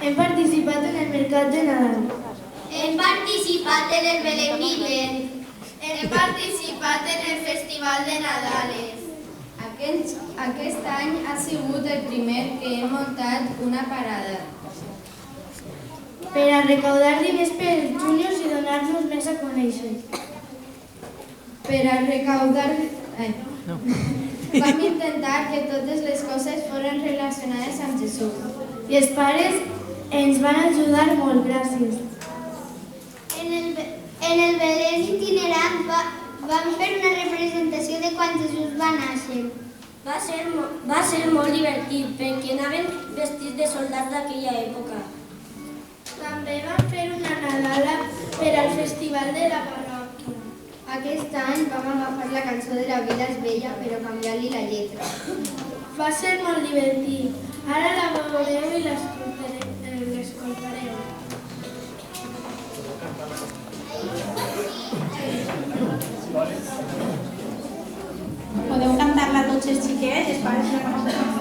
Hem participat en el mercat de Nadal. Hem participat en el Belén Vivent. Hem participat en el Festival de Nadales. Aquest any ha sigut el primer que hem muntat una parada. Per a recaudar diners pels juniors i donar-nos més a conèixer. Per a recaudar... Vam intentar que totes les coses foren relacionades amb Jesús. I els pares ens van ajudar molt, gràcies. En el Belén itinerant vam fer una representació de quan Jesús va néixer. Va ser molt divertit perquè anaven vestits de soldats d'aquella època. També vam fer una Nadala per al Festival de la Parròquia. Aquest any vam agafar la cançó de la Vila és Bella però canviar-li la lletra. Va ser molt divertit. Ara la veureu i l'escoltareu. Podeu cantar-la tots els xiquets, els pares la coneixen.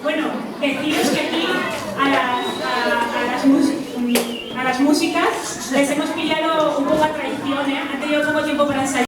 Bueno, deciros que aquí a las músicas les hemos pillado un poco a traición, ¿eh? Han tenido poco tiempo para ensayar.